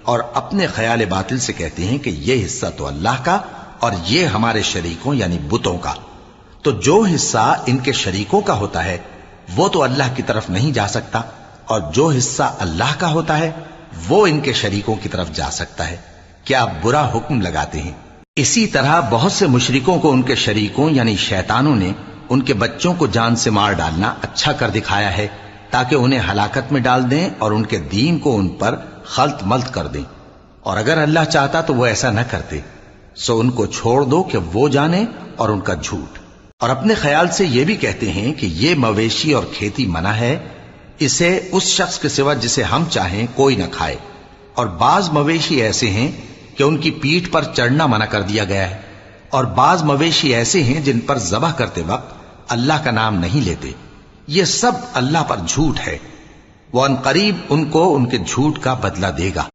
और अपने ख्याल बातिल से कहते हैं कि ये हिस्सा तो अल्लाह का और ये हमारे शरीकों यानी बुतों का। तो जो हिस्सा इनके शरीकों का होता है वो तो अल्लाह की तरफ नहीं जा सकता, और जो हिस्सा अल्लाह का होता है वो इनके शरीकों की तरफ जा सकता है। क्या आप बुरा हुक्म लगाते हैं? इसी तरह बहुत से मुशरिकों को उनके शरीकों यानी शैतानों ने उनके बच्चों को जान से मार डालना अच्छा कर दिखाया है, ताकि उन्हें हलाकत में डाल दें और उनके दीन को उन पर खल्त मल्त कर दें। और अगर अल्लाह चाहता तो वो ऐसा न करते। सो उनको छोड़ दो कि वो जाने और उनका झूठ। और अपने ख्याल से ये भी कहते हैं कि ये मवेशी और खेती मना है, इसे उस शख्स के सिवा जिसे हम चाहें कोई न खाए। और बाज मवेशी ऐसे हैं कि उनकी पीठ पर चढ़ना मना कर दिया गया है, और बाज मवेशी ऐसे हैं जिन पर ज़बह करते वक्त अल्लाह का नाम नहीं लेते। ये सब अल्लाह पर झूठ है। वो अनकरीब उनको उनके झूठ का बदला देगा।